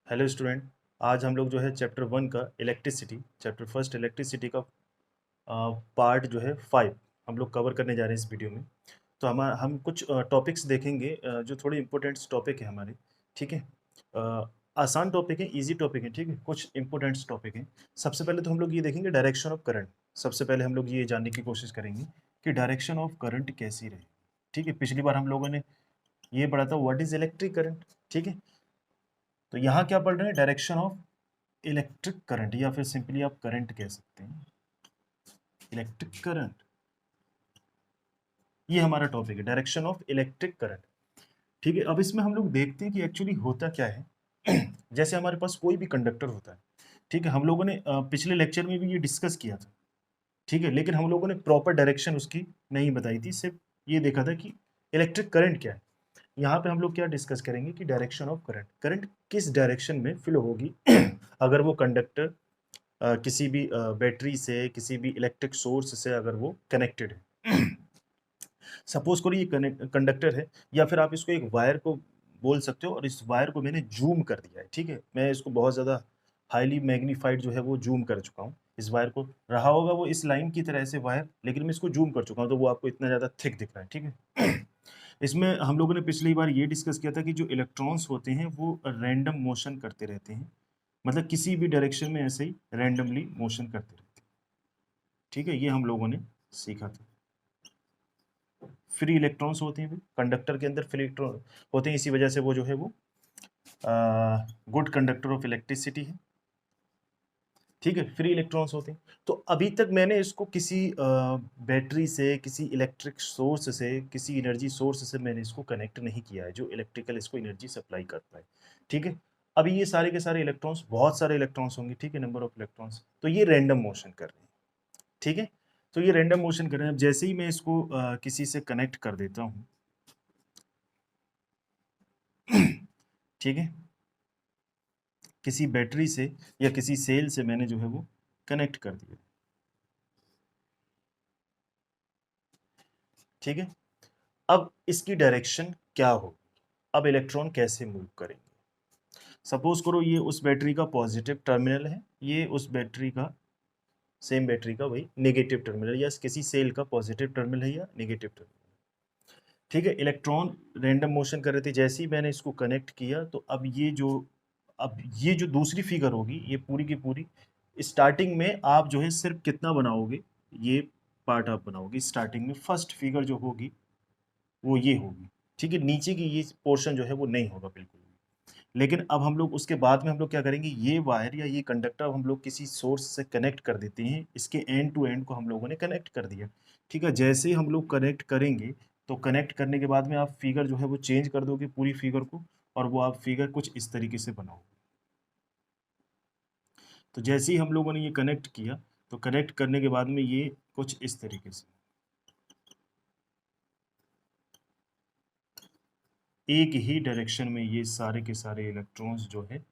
Hello student. आज हम लोग जो है चैप्टर 1 का चैप्टर फर्स्ट इलेक्ट्रिसिटी का पार्ट जो है 5 हम लोग कवर करने जा रहे हैं इस वीडियो में। तो हम कुछ टॉपिक्स देखेंगे जो थोड़े इंपॉर्टेंट टॉपिक है हमारे। ठीक है। आसान टॉपिक है, इजी टॉपिक है। ठीक है, कुछ इंपॉर्टेंट टॉपिक है। सबसे पहले तो हम लोग ये देखेंगे डायरेक्शन ऑफ करंट। सबसे पहले हम लोग ये जानने की कोशिश करेंगे कि डायरेक्शन ऑफ करंट कैसी रहे। ठीक है, पिछली बार हम लोगों ने ये पढ़ा था व्हाट इज इलेक्ट्रिक करंट। ठीक है, तो यहाँ क्या पढ़ रहे हैं, डायरेक्शन ऑफ इलेक्ट्रिक करंट, या फिर सिंपली आप करंट कह सकते हैं, इलेक्ट्रिक करंट। ये हमारा टॉपिक है, डायरेक्शन ऑफ इलेक्ट्रिक करंट। ठीक है, अब इसमें हम लोग देखते हैं कि एक्चुअली होता क्या है। जैसे हमारे पास कोई भी कंडक्टर होता है। ठीक है, हम लोगों ने पिछले लेक्चर में भी ये डिस्कस किया था। ठीक है, लेकिन हम लोगों ने प्रॉपर डायरेक्शन उसकी नहीं बताई थी, सिर्फ ये देखा था कि इलेक्ट्रिक करंट क्या है। यहाँ पे हम लोग क्या डिस्कस करेंगे कि डायरेक्शन ऑफ करंट, करंट किस डायरेक्शन में फ्लो होगी अगर वो कंडक्टर किसी भी बैटरी से, किसी भी इलेक्ट्रिक सोर्स से अगर वो कनेक्टेड है। सपोज करो ये कंडक्टर है, या फिर आप इसको एक वायर को बोल सकते हो, और इस वायर को मैंने जूम कर दिया है। ठीक है, मैं इसको बहुत ज़्यादा हाईली मैग्नीफाइड जो है वो जूम कर चुका हूँ। इस वायर को रहा होगा वो इस लाइन की तरह से वायर, लेकिन मैं इसको जूम कर चुका हूँ, तो वो आपको इतना ज़्यादा थिक दिख रहा है। ठीक है। इसमें हम लोगों ने पिछली बार ये डिस्कस किया था कि जो इलेक्ट्रॉन्स होते हैं वो रैंडम मोशन करते रहते हैं, मतलब किसी भी डायरेक्शन में ऐसे ही रैंडमली मोशन करते रहते हैं। ठीक है, ये हम लोगों ने सीखा था। फ्री इलेक्ट्रॉन्स होते हैं, कंडक्टर के अंदर फ्री इलेक्ट्रॉन होते हैं, इसी वजह से वो जो है वो गुड कंडक्टर ऑफ इलेक्ट्रिसिटी है। ठीक है, फ्री इलेक्ट्रॉन्स होते हैं। तो अभी तक मैंने इसको किसी बैटरी से, किसी इलेक्ट्रिक सोर्स से, किसी एनर्जी सोर्स से मैंने इसको कनेक्ट नहीं किया है जो इलेक्ट्रिकल इसको एनर्जी सप्लाई करता है। ठीक है, अभी ये सारे के सारे इलेक्ट्रॉन्स, बहुत सारे इलेक्ट्रॉन्स होंगे। ठीक है, नंबर ऑफ इलेक्ट्रॉन्स, तो ये रैंडम मोशन कर रहे हैं। ठीक है, तो ये रैंडम मोशन कर रहे हैं। अब जैसे ही मैं इसको किसी से कनेक्ट कर देता हूँ, ठीक है, किसी बैटरी से या किसी सेल से मैंने जो है वो कनेक्ट कर दिया। ठीक है, अब इसकी डायरेक्शन क्या होगी, अब इलेक्ट्रॉन कैसे मूव करेंगे। सपोज करो ये उस बैटरी का पॉजिटिव टर्मिनल है, ये उस बैटरी का, सेम बैटरी का वही नेगेटिव टर्मिनल, या किसी सेल का पॉजिटिव टर्मिनल है या नेगेटिव टर्मिनल। ठीक है, इलेक्ट्रॉन रैंडम मोशन कर रहे थे, जैसे ही मैंने इसको कनेक्ट किया तो अब ये जो दूसरी फिगर होगी, ये पूरी की पूरी स्टार्टिंग में आप जो है सिर्फ कितना बनाओगे, ये पार्ट आप बनाओगे स्टार्टिंग में। फर्स्ट फिगर जो होगी वो ये होगी। ठीक है, नीचे की ये पोर्शन जो है वो नहीं होगा बिल्कुल भी। लेकिन अब हम लोग उसके बाद में हम लोग क्या करेंगे, ये वायर या ये कंडक्टर हम लोग किसी सोर्स से कनेक्ट कर देते हैं, इसके एंड टू एंड को हम लोगों ने कनेक्ट कर दिया। ठीक है, जैसे ही हम लोग कनेक्ट करेंगे, तो कनेक्ट करने के बाद में आप फिगर जो है वो चेंज कर दोगे पूरी फिगर को, और वो आप फिगर कुछ इस तरीके से बनाओगे। तो जैसे ही हम लोगों ने ये कनेक्ट किया, तो कनेक्ट करने के बाद में ये कुछ इस तरीके से एक ही डायरेक्शन में ये सारे के सारे इलेक्ट्रॉन्स जो है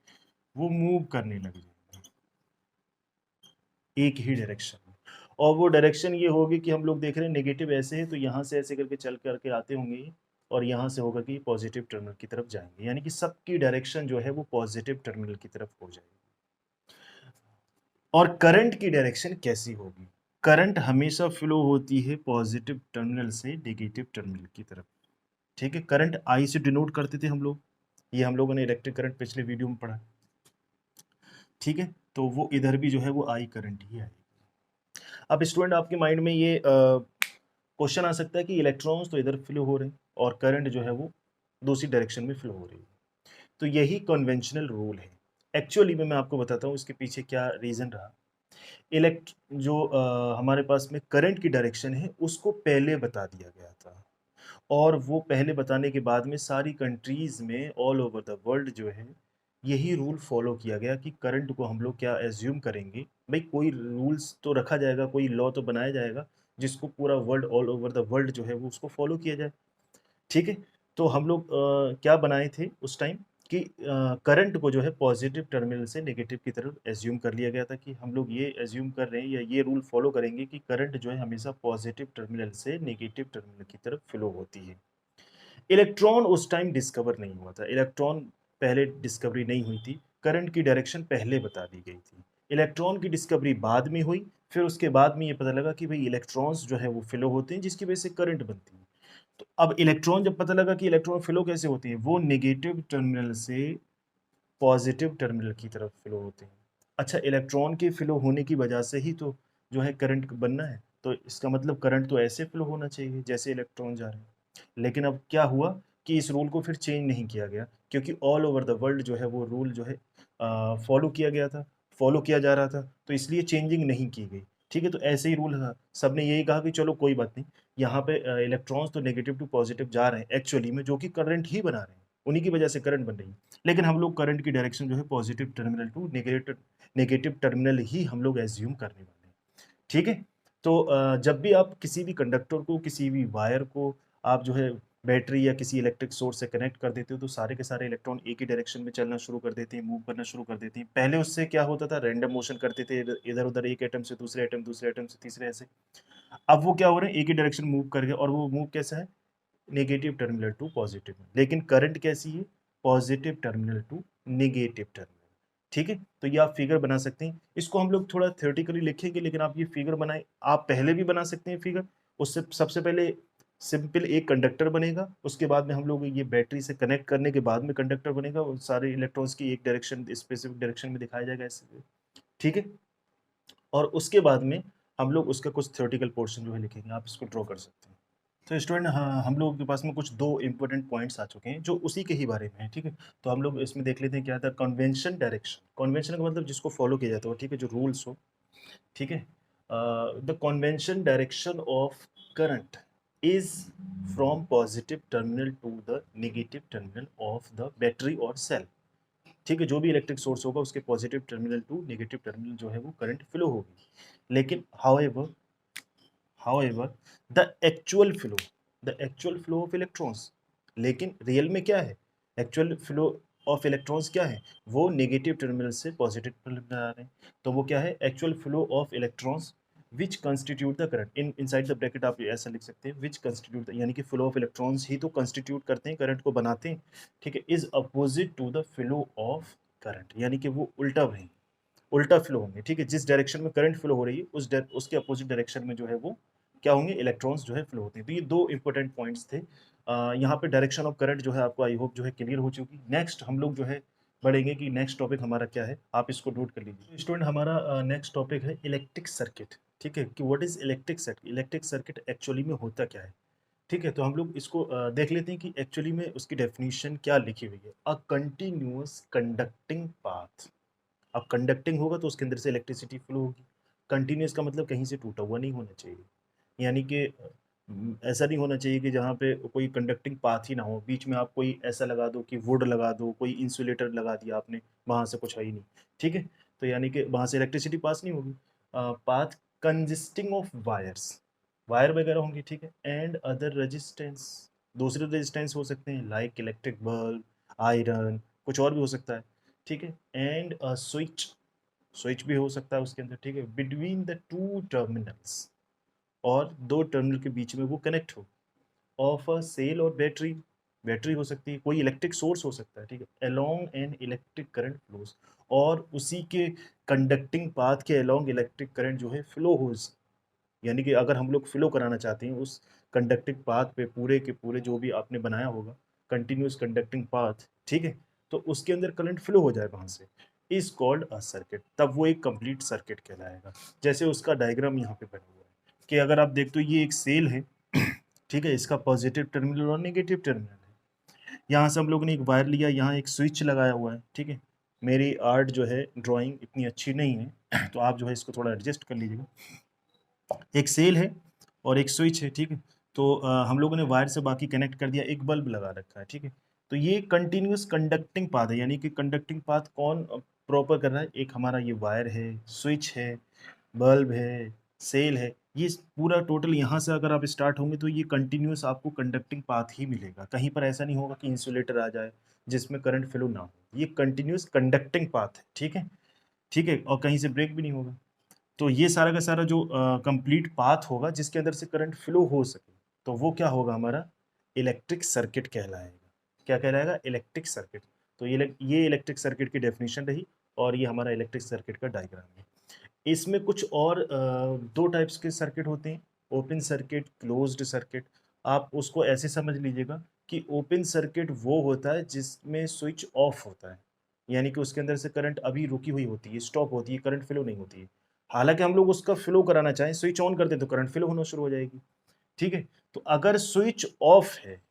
वो मूव करने लग जाएंगे एक ही डायरेक्शन में। और वो डायरेक्शन ये होगी कि हम लोग देख रहे हैं नेगेटिव ऐसे है, तो यहाँ से ऐसे करके चल करके आते होंगे ये, और यहाँ से होगा कि पॉजिटिव टर्मिनल की तरफ जाएंगे, यानी कि सबकी डायरेक्शन जो है वो पॉजिटिव टर्मिनल की तरफ हो जाएगी। और करंट की डायरेक्शन कैसी होगी, करंट हमेशा फ्लो होती है पॉजिटिव टर्मिनल से नेगेटिव टर्मिनल की तरफ। ठीक है, करंट आई से डिनोट करते थे हम लोग, ये हम लोगों ने इलेक्ट्रिक करंट पिछले वीडियो में पढ़ा। ठीक है, तो वो इधर भी जो है वो आई करंट ही आएगी। अब स्टूडेंट आपके माइंड में ये क्वेश्चन आ सकता है कि इलेक्ट्रॉन्स तो इधर फ्लो हो रहे हैं और करंट जो है वो दूसरी डायरेक्शन में फ्लो हो रही है। तो यही कन्वेंशनल रूल है। एक्चुअली में मैं आपको बताता हूँ इसके पीछे क्या रीज़न रहा। जो हमारे पास में करंट की डायरेक्शन है उसको पहले बता दिया गया था, और वो पहले बताने के बाद में सारी कंट्रीज़ में ऑल ओवर द वर्ल्ड जो है यही रूल फॉलो किया गया कि करंट को हम लोग क्या एज्यूम करेंगे, भाई कोई रूल्स तो रखा जाएगा, कोई लॉ तो बनाया जाएगा जिसको पूरा world, all over the world जो है वो उसको फॉलो किया जाए। ठीक है, तो हम लोग क्या बनाए थे उस टाइम कि करंट को जो है पॉजिटिव टर्मिनल से नेगेटिव की तरफ एज्यूम कर लिया गया था, कि हम लोग ये एज्यूम कर रहे हैं या ये रूल फॉलो करेंगे कि करंट जो है हमेशा पॉजिटिव टर्मिनल से नेगेटिव टर्मिनल की तरफ फ्लो होती है। इलेक्ट्रॉन उस टाइम डिस्कवर नहीं हुआ था, इलेक्ट्रॉन पहले डिस्कवरी नहीं हुई थी, करंट की डायरेक्शन पहले बता दी गई थी। इलेक्ट्रॉन की डिस्कवरी बाद में हुई, फिर उसके बाद में ये पता लगा कि भाई इलेक्ट्रॉन्स जो है वो फ्लो होते हैं जिसकी वजह से करंट बनती है। तो अब इलेक्ट्रॉन जब पता लगा कि इलेक्ट्रॉन फ्लो कैसे होती है, वो नेगेटिव टर्मिनल से पॉजिटिव टर्मिनल की तरफ फ्लो होते हैं। अच्छा, इलेक्ट्रॉन के फ्लो होने की वजह से ही तो जो है करंट बनना है, तो इसका मतलब करंट तो ऐसे फ्लो होना चाहिए जैसे इलेक्ट्रॉन जा रहे हैं। लेकिन अब क्या हुआ कि इस रूल को फिर चेंज नहीं किया गया, क्योंकि ऑल ओवर द वर्ल्ड जो है वो रूल जो है फॉलो किया गया था, फॉलो किया जा रहा था, तो इसलिए चेंजिंग नहीं की गई। ठीक है, तो ऐसे ही रूल था, सबने यही कहा कि चलो कोई बात नहीं, यहाँ पे इलेक्ट्रॉन्स तो नेगेटिव टू पॉजिटिव जा रहे हैं एक्चुअली में, जो कि करंट ही बना रहे हैं, उन्हीं की वजह से करंट बन रही है। लेकिन हम लोग करंट की डायरेक्शन जो है positive terminal to negative negative terminal ही हम लोग एज्यूम करने वाले हैं। ठीक है, तो जब भी आप किसी भी कंडक्टर को, किसी भी वायर को आप जो है बैटरी या किसी इलेक्ट्रिक सोर्स से कनेक्ट कर देते हो, तो सारे के सारे इलेक्ट्रॉन एक ही डायरेक्शन में चलना शुरू कर देते हैं, मूव करना शुरू कर देते हैं। पहले उससे क्या होता था, रैंडम मोशन करते थे, इधर उधर, एक एटम से दूसरे एटम, दूसरे एटम से तीसरे, ऐसे। अब वो क्या हो रहे हैं, एक ही डायरेक्शन मूव कर गए, और वो मूव कैसा है, नेगेटिव टर्मिनल टू पॉजिटिव में। लेकिन करंट कैसी है, positive terminal to negative terminal. ठीक है, तो ये आप फिगर बना सकते हैं। इसको हम लोग थोड़ा थ्योरेटिकली लिखेंगे, लेकिन आप ये फिगर बनाए, आप पहले भी बना सकते हैं फिगर। उससे सबसे पहले सिंपल एक कंडक्टर बनेगा, उसके बाद में हम लोग ये बैटरी से कनेक्ट करने के बाद में कंडक्टर बनेगा, और सारे इलेक्ट्रॉन्स की एक डायरेक्शन, स्पेसिफिक डायरेक्शन में दिखाया जाएगा ऐसे। ठीक है, और उसके बाद में हम लोग उसका कुछ थ्योरेटिकल पोर्शन जो है लिखेंगे, आप इसको ड्रॉ कर सकते हैं। तो स्टूडेंट, हाँ, हम लोगों के पास में कुछ 2 इम्पोर्टेंट पॉइंट्स आ चुके हैं जो उसी के ही बारे में है, ठीक है? तो हम लोग इसमें देख लेते हैं क्या था, कन्वेंशन डायरेक्शन। कन्वेंशन का मतलब जिसको फॉलो किया जाता हो, ठीक है, जो रूल्स हो, ठीक है? The convention direction of current is from positive terminal to the negative terminal of the battery और सेल। ठीक है, जो भी इलेक्ट्रिक सोर्स होगा उसके positive terminal to negative terminal जो है वो करंट फ्लो होगी। लेकिन however the actual flow of electrons, लेकिन रियल में क्या है, एक्चुअल फ्लो ऑफ इलेक्ट्रॉन्स क्या है, वो नेगेटिव टर्मिनल से पॉजिटिव टर्मिनल आ रहे हैं। तो वो क्या है, actual flow of electrons which constitute the current, in inside the bracket आप ऐसा लिख सकते हैं, विच कंस्टिट्यूट, यानी कि फ्लो ऑफ इलेक्ट्रॉन्स ही तो कंस्टिट्यूट करते हैं, करंट को बनाते हैं। ठीक है, is opposite to the flow of current, यानी कि वो उल्टा रहेंगे, उल्टा फ्लो होंगे। ठीक है, जिस डायरेक्शन में करंट फ्लो हो रही है उसके अपोजिट डायरेक्शन में जो है वो क्या होंगे, इलेक्ट्रॉन्स जो है फ्लो होते हैं। तो ये 2 इंपॉर्टेंट पॉइंट्स थे। यहाँ पे डायरेक्शन ऑफ करंट जो है आपको आई होप जो है क्लियर हो चुकी। नेक्स्ट हम लोग जो है बढ़ेंगे कि नेक्स्ट टॉपिक हमारा क्या है, आप इसको नोट कर लीजिए स्टूडेंट। हमारा नेक्स्ट टॉपिक है इलेक्ट्रिक सर्किट। ठीक है, कि what is electric circuit, electric circuit actually में होता क्या है। ठीक है, तो हम लोग इसको देख लेते हैं कि एक्चुअली में उसकी डेफिनेशन क्या लिखी हुई है। अ कंटिन्यूअस कंडक्टिंग पाथ, अब कंडक्टिंग होगा तो उसके अंदर से इलेक्ट्रिसिटी फ्लो होगी। कंटिन्यूस का मतलब कहीं से टूटा हुआ नहीं होना चाहिए, यानी कि ऐसा नहीं होना चाहिए कि जहाँ पे कोई कंडक्टिंग पाथ ही ना हो, बीच में आप कोई ऐसा लगा दो कि वुड लगा दो, कोई इंसुलेटर लगा दिया आपने, वहाँ से कुछ है ही नहीं। ठीक है, तो यानी कि वहाँ से इलेक्ट्रिसिटी पास नहीं होगी। Path consisting of wires, wire वगैरह होंगे, ठीक है, एंड अदर रेजिस्टेंस, दूसरे रेजिस्टेंस हो सकते हैं लाइक इलेक्ट्रिक बल्ब, आयरन, कुछ और भी हो सकता है। ठीक है, एंड स्विच, स्विच भी हो सकता है उसके अंदर। ठीक है, बिटवीन द टू टर्मिनल्स, और दो टर्मिनल के बीच में वो कनेक्ट हो, ऑफ अ सेल और बैटरी, बैटरी हो सकती है, कोई इलेक्ट्रिक सोर्स हो सकता है। ठीक है, along an electric current flows, और उसी के कंडक्टिंग पाथ के अलोंग इलेक्ट्रिक करंट जो है फ्लो हो, यानी कि अगर हम लोग फ्लो कराना चाहते हैं उस कंडक्टिंग पाथ पे, पूरे के पूरे जो भी आपने बनाया होगा कंटिन्यूस कंडक्टिंग पाथ, ठीक है, तो उसके अंदर करंट फ्लो हो जाए वहां से, इज कॉल्ड अ सर्किट, तब वो एक कंप्लीट सर्किट कहलाएगा। जैसे उसका डायग्राम यहाँ पे बना हुआ है कि अगर आप देखते हो ये एक सेल है, ठीक है, इसका पॉजिटिव टर्मिनल और नेगेटिव टर्मिनल है। यहाँ से हम लोगों ने एक वायर लिया, यहाँ एक स्विच लगाया हुआ है। ठीक है, मेरी आर्ट जो है ड्राइंग इतनी अच्छी नहीं है तो आप जो है इसको थोड़ा एडजस्ट कर लीजिएगा। एक सेल है और एक स्विच है। ठीक है, तो हम लोगों ने वायर से बाकी कनेक्ट कर दिया, एक बल्ब लगा रखा है। ठीक है, तो ये कंटिन्यूअस कंडक्टिंग पाथ है, यानी कि कंडक्टिंग पाथ कौन प्रॉपर कर रहा है, एक हमारा ये वायर है, स्विच है, बल्ब है, सेल है, ये पूरा टोटल यहाँ से अगर आप स्टार्ट होंगे तो ये कंटिन्यूअस आपको कंडक्टिंग पाथ ही मिलेगा। कहीं पर ऐसा नहीं होगा कि इंसुलेटर आ जाए जिसमें करंट फ्लो ना हो, ये कंटिन्यूअस कंडक्टिंग पाथ है। ठीक है, ठीक है, और कहीं से ब्रेक भी नहीं होगा। तो ये सारा का सारा जो कंप्लीट पाथ होगा जिसके अंदर से करंट फ्लो हो सके, तो वो क्या होगा, हमारा इलेक्ट्रिक सर्किट कहलाएगा। क्या कहलाएगा, इलेक्ट्रिक सर्किट। तो ये इलेक्ट्रिक सर्किट की डेफिनेशन रही और ये हमारा इलेक्ट्रिक सर्किट का डायग्राम है। इसमें कुछ और 2 टाइप्स के सर्किट होते हैं, ओपन सर्किट, क्लोज्ड सर्किट। आप उसको ऐसे समझ लीजिएगा कि ओपन सर्किट वो होता है जिसमें स्विच ऑफ होता है, यानी कि उसके अंदर से करंट अभी रुकी हुई होती है, स्टॉप होती है, करंट फ्लो नहीं होती है। हालाँकि हम लोग उसका फ्लो कराना चाहें, स्विच ऑन कर दें तो करंट फ्लो होना शुरू हो जाएगी, ठीक है? तो अगर स्विच ऑफ है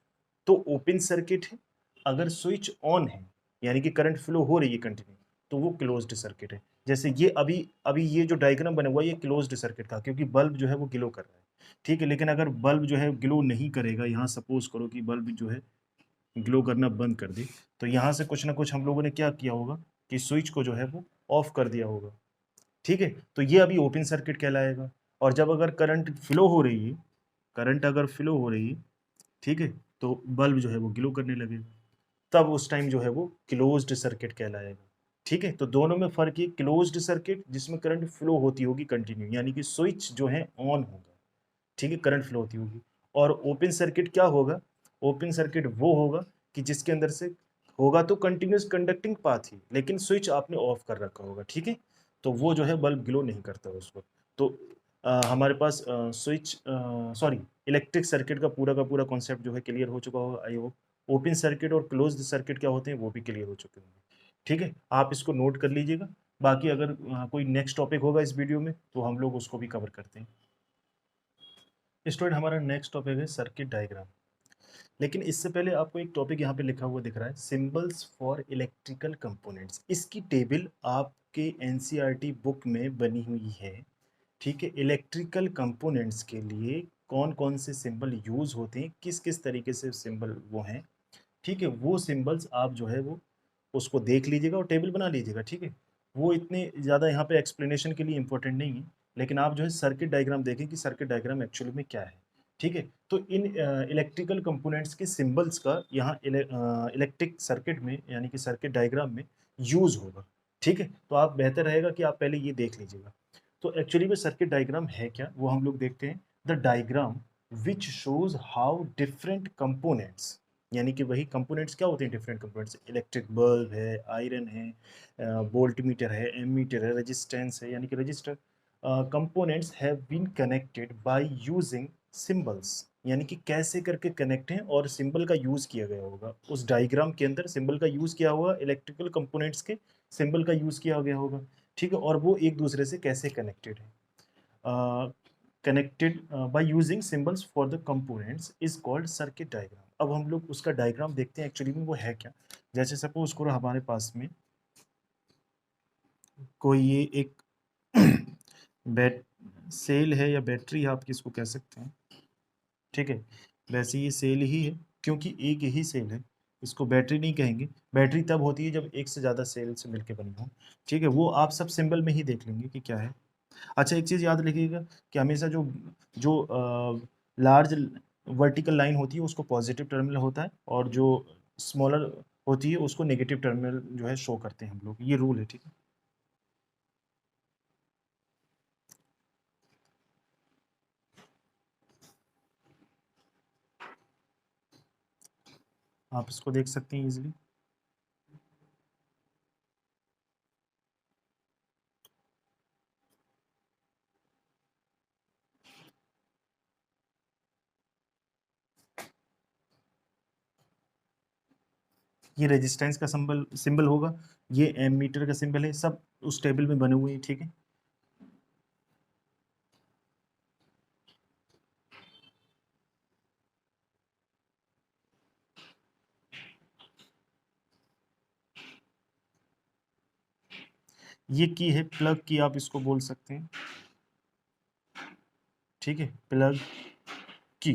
तो ओपन सर्किट है, अगर स्विच ऑन है यानी कि करंट फ्लो हो रही है कंटिन्यू, तो वो क्लोज्ड सर्किट है। जैसे ये अभी अभी ये जो डायग्राम बना हुआ है ये क्लोज्ड सर्किट का, क्योंकि बल्ब जो है वो ग्लो कर रहा है, ठीक है? लेकिन अगर बल्ब जो है ग्लो नहीं करेगा, यहाँ सपोज करो कि बल्ब जो है ग्लो करना बंद कर दे, तो यहाँ से कुछ ना कुछ हम लोगों ने क्या किया होगा कि स्विच को जो है वो ऑफ कर दिया होगा, ठीक है? तो ये अभी ओपन सर्किट कहलाएगा। और जब अगर करंट फ्लो हो रही है, करंट अगर फ्लो हो रही है, ठीक है? तो बल्ब जो है वो ग्लो करने लगेगा, तब उस टाइम जो है वो क्लोज्ड सर्किट कहलाएगा, ठीक है? तो दोनों में फ़र्क ये, क्लोज्ड सर्किट जिसमें करंट फ्लो होती होगी कंटिन्यू, यानी कि स्विच जो है ऑन होगा, ठीक है? करंट फ्लो होती होगी। और ओपन सर्किट क्या होगा? ओपन सर्किट वो होगा कि जिसके अंदर से होगा तो कंटिन्यूअस कंडक्टिंग पाथ ही, लेकिन स्विच आपने ऑफ कर रखा होगा, ठीक है? तो वो जो है बल्ब ग्लो नहीं करता उस वक़्त। तो हमारे पास सॉरी, इलेक्ट्रिक सर्किट का पूरा कॉन्सेप्ट जो है क्लियर हो चुका होगा, आई होप। ओपन सर्किट और क्लोज्ड सर्किट क्या होते हैं वो भी क्लियर हो चुके होंगे, ठीक है? आप इसको नोट कर लीजिएगा। बाकी अगर कोई नेक्स्ट टॉपिक होगा इस वीडियो में तो हम लोग उसको भी कवर करते हैं। स्टूडेंट, हमारा नेक्स्ट टॉपिक है सर्किट डायग्राम। लेकिन इससे पहले आपको एक टॉपिक यहाँ पे लिखा हुआ दिख रहा है, सिंबल्स फॉर इलेक्ट्रिकल कंपोनेंट्स। इसकी टेबल आपके एनसीईआरटी बुक में बनी हुई है, ठीक है? इलेक्ट्रिकल कंपोनेंट्स के लिए कौन कौन से सिंबल यूज होते हैं, किस किस तरीके से सिंबल वो हैं, ठीक है? वो सिंबल्स आप जो है वो उसको देख लीजिएगा और टेबल बना लीजिएगा, ठीक है? वो इतने ज़्यादा यहाँ पे एक्सप्लेनेशन के लिए इंपॉर्टेंट नहीं है, लेकिन आप जो है सर्किट डायग्राम देखें कि सर्किट डायग्राम एक्चुअली में क्या है, ठीक है? तो इन इलेक्ट्रिकल कंपोनेंट्स के सिंबल्स का यहाँ इलेक्ट्रिक सर्किट में यानी कि सर्किट डायग्राम में यूज़ होगा, ठीक है? तो आप बेहतर रहेगा कि आप पहले ये देख लीजिएगा। तो एक्चुअली में सर्किट डायग्राम है क्या, वो हम लोग देखते हैं। The diagram which shows how different components, यानी कि वही कंपोनेंट्स क्या होते हैं, डिफरेंट कंपोनेंट्स, इलेक्ट्रिक बल्ब है, आयरन है, वोल्ट मीटर है, एमीटर है, रेजिस्टेंस है यानी कि resistor, components have been connected by using symbols, यानी कि कैसे करके कनेक्ट हैं और सिंबल का यूज किया गया होगा उस डायग्राम के अंदर, सिंबल का यूज किया होगा, इलेक्ट्रिकल कंपोनेंट्स के सिंबल का यूज किया गया होगा, ठीक है? और वो एक दूसरे से कैसे कनेक्टेड है, connected by using symbols for the components is called circuit diagram. अब हम लोग उसका डायग्राम देखते हैं एक्चुअली में वो है क्या। जैसे सपोज करो हमारे पास में कोई ये एक बैट सेल है या बैटरी आप किसको कह सकते हैं, ठीक है? वैसे ये सेल ही है, क्योंकि एक ही सेल है, इसको बैटरी नहीं कहेंगे। बैटरी तब होती है जब एक से ज़्यादा सेल से मिलके बनी हो, ठीक है? वो आप सब सिंबल में ही देख लेंगे कि क्या है। अच्छा, एक चीज़ याद रखिएगा कि हमेशा जो जो लार्ज वर्टिकल लाइन होती है उसको पॉजिटिव टर्मिनल होता है, और जो स्मॉलर होती है उसको नेगेटिव टर्मिनल जो है शो करते हैं हम लोग, ये रूल है, ठीक है? आप इसको देख सकते हैं इजीली। ये रेजिस्टेंस का सिंबल सिंबल होगा, ये एमीटर का सिंबल है, सब उस टेबल में बने हुए हैं, ठीक है? ये की है, प्लग की आप इसको बोल सकते हैं, ठीक है? प्लग की,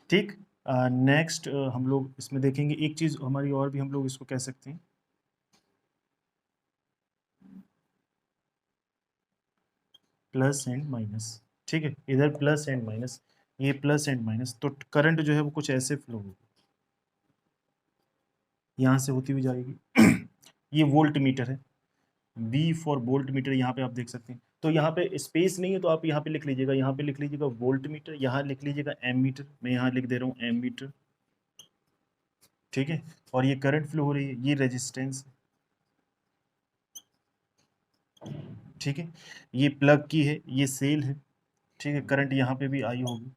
ठीक। नेक्स्ट हम लोग इसमें देखेंगे एक चीज़ हमारी और भी, हम लोग इसको कह सकते हैं प्लस एंड माइनस, ठीक है? इधर प्लस एंड माइनस, ये प्लस एंड माइनस, तो करंट जो है वो कुछ ऐसे फ्लो होगी, यहाँ से होती हुई जाएगी। ये वोल्ट मीटर है, बी फॉर वोल्ट मीटर, यहाँ पे आप देख सकते हैं। तो यहाँ पे स्पेस नहीं है तो आप यहाँ पे लिख लीजिएगा, यहाँ पे लिख लीजिएगा वोल्ट मीटर, यहाँ लिख लीजिएगा एम मीटर, मैं यहाँ लिख दे रहा हूँ एम मीटर, ठीक है, और ये करंट फ्लो हो रही है, ये रेजिस्टेंस, ठीक है, ये प्लग की है, ये सेल है, ठीक है, करंट यहाँ पे भी आई होगी।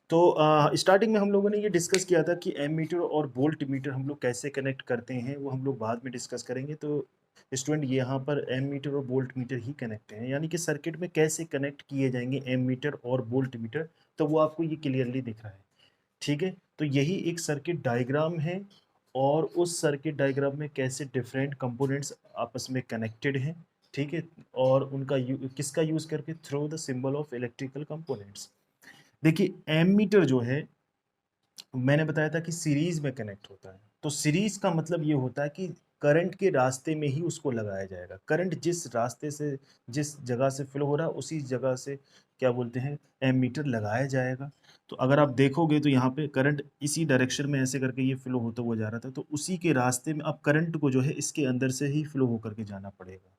तो स्टार्टिंग में हम लोगों ने ये डिस्कस किया था कि एमीटर और वोल्ट मीटर हम लोग कैसे कनेक्ट करते हैं, वो हम लोग बाद में डिस्कस करेंगे। तो स्टूडेंट यहाँ पर एमीटर और वोल्ट मीटर ही कनेक्ट हैं, यानी कि सर्किट में कैसे कनेक्ट किए जाएंगे एमीटर और वोल्ट मीटर, तो वो आपको ये क्लियरली दिख रहा है, ठीक है। तो यही एक सर्किट डायग्राम है, और उस सर्किट डायग्राम में कैसे डिफरेंट कंपोनेंट्स आपस में कनेक्टेड हैं, ठीक है, और उनका किसका यूज करके, through the symbol of electrical components. देखिए एमीटर जो है, मैंने बताया था कि सीरीज में कनेक्ट होता है, तो सीरीज का मतलब ये होता है कि करंट के रास्ते में ही उसको लगाया जाएगा, करंट जिस रास्ते से, जिस जगह से फ्लो हो रहा है उसी जगह से क्या बोलते हैं, एमीटर लगाया जाएगा। तो अगर आप देखोगे तो यहाँ पे करंट इसी डायरेक्शन में ऐसे करके ये फ्लो होता हुआ जा रहा था, तो उसी के रास्ते में अब करंट को जो है इसके अंदर से ही फ्लो होकर के जाना पड़ेगा,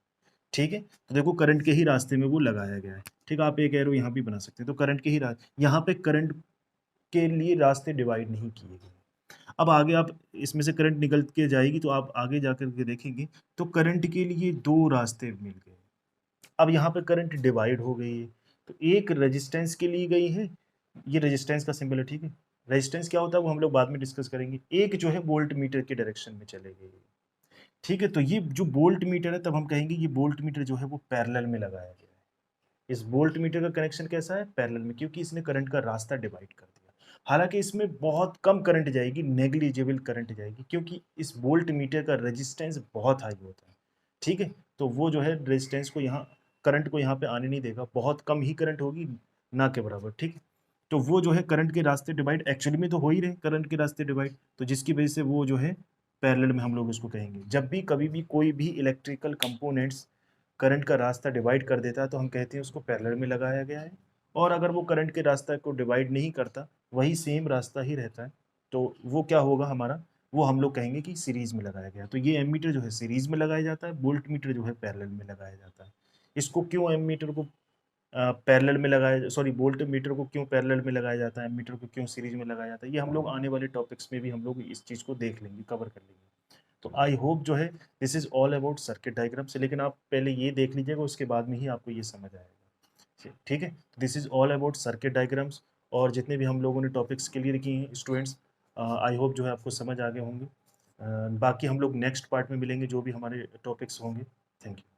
ठीक है। तो देखो करंट के ही रास्ते में वो लगाया गया है, ठीक है, आप एक एरो यहाँ भी बना सकते हैं, तो करंट के ही यहाँ पे करंट के लिए रास्ते डिवाइड नहीं किए गए। अब आगे आप इसमें से करंट निकल के जाएगी, तो आप आगे जाकर के देखेंगे तो करंट के लिए दो रास्ते मिल गए। अब यहाँ पे करंट डिवाइड हो गई है, तो एक रेजिस्टेंस के लिए गई है, ये रेजिस्टेंस का सिंबल है, ठीक है। रेजिस्टेंस क्या होता है वो हम लोग बाद में डिस्कस करेंगे। एक जो है वोल्ट मीटर के डायरेक्शन में चले गई, ठीक है। तो ये जो वोल्ट मीटर है, तब हम कहेंगे ये वोल्ट मीटर जो है वो पैरेलल में लगाया गया है। इस वोल्ट मीटर का कनेक्शन कैसा है, पैरेलल में, क्योंकि इसने करंट का रास्ता डिवाइड कर दिया। हालांकि इसमें बहुत कम करंट जाएगी, नेग्लिजिबल करंट जाएगी, क्योंकि इस वोल्ट मीटर का रेजिस्टेंस बहुत हाई होता है, ठीक है। तो वो जो है रेजिस्टेंस को यहाँ, करंट को यहाँ पे आने नहीं देगा, बहुत कम ही करंट होगी, ना के बराबर, ठीक है। तो वो जो है करंट के रास्ते डिवाइड एक्चुअली में तो हो ही रहे करंट के रास्ते डिवाइड, तो जिसकी वजह से वो जो है पैरेलल में हम लोग उसको कहेंगे। जब भी कभी भी कोई भी इलेक्ट्रिकल कंपोनेंट्स करंट का रास्ता डिवाइड कर देता है, तो हम कहते हैं उसको पैरेलल में लगाया गया है। और अगर वो करंट के रास्ता को डिवाइड नहीं करता, वही सेम रास्ता ही रहता है, तो वो क्या होगा हमारा, वो हम लोग कहेंगे कि सीरीज में लगाया गया। तो ये एमीटर जो है सीरीज में लगाया जाता है, वोल्ट मीटर जो है पैरेलल में लगाया जाता है। इसको क्यों एमीटर को पैरेलल में लगाया, सॉरी वोल्ट मीटर को क्यों पैरेलल में लगाया जाता है, एमीटर को क्यों सीरीज में लगाया जाता है, ये हम लोग आने वाले टॉपिक्स में भी हम लोग इस चीज़ को देख लेंगे, कवर कर लेंगे। तो आई होप जो है this is all about circuit diagram से, लेकिन आप पहले ये देख लीजिएगा, उसके बाद में ही आपको ये समझ आएगा, ठीक है। This is all about circuit diagrams, और जितने भी हम लोगों ने टॉपिक्स क्लियर किए हैं स्टूडेंट्स, आई होप जो है आपको समझ आ गए होंगे। बाकी हम लोग नेक्स्ट पार्ट में मिलेंगे, जो भी हमारे टॉपिक्स होंगे। Thank you.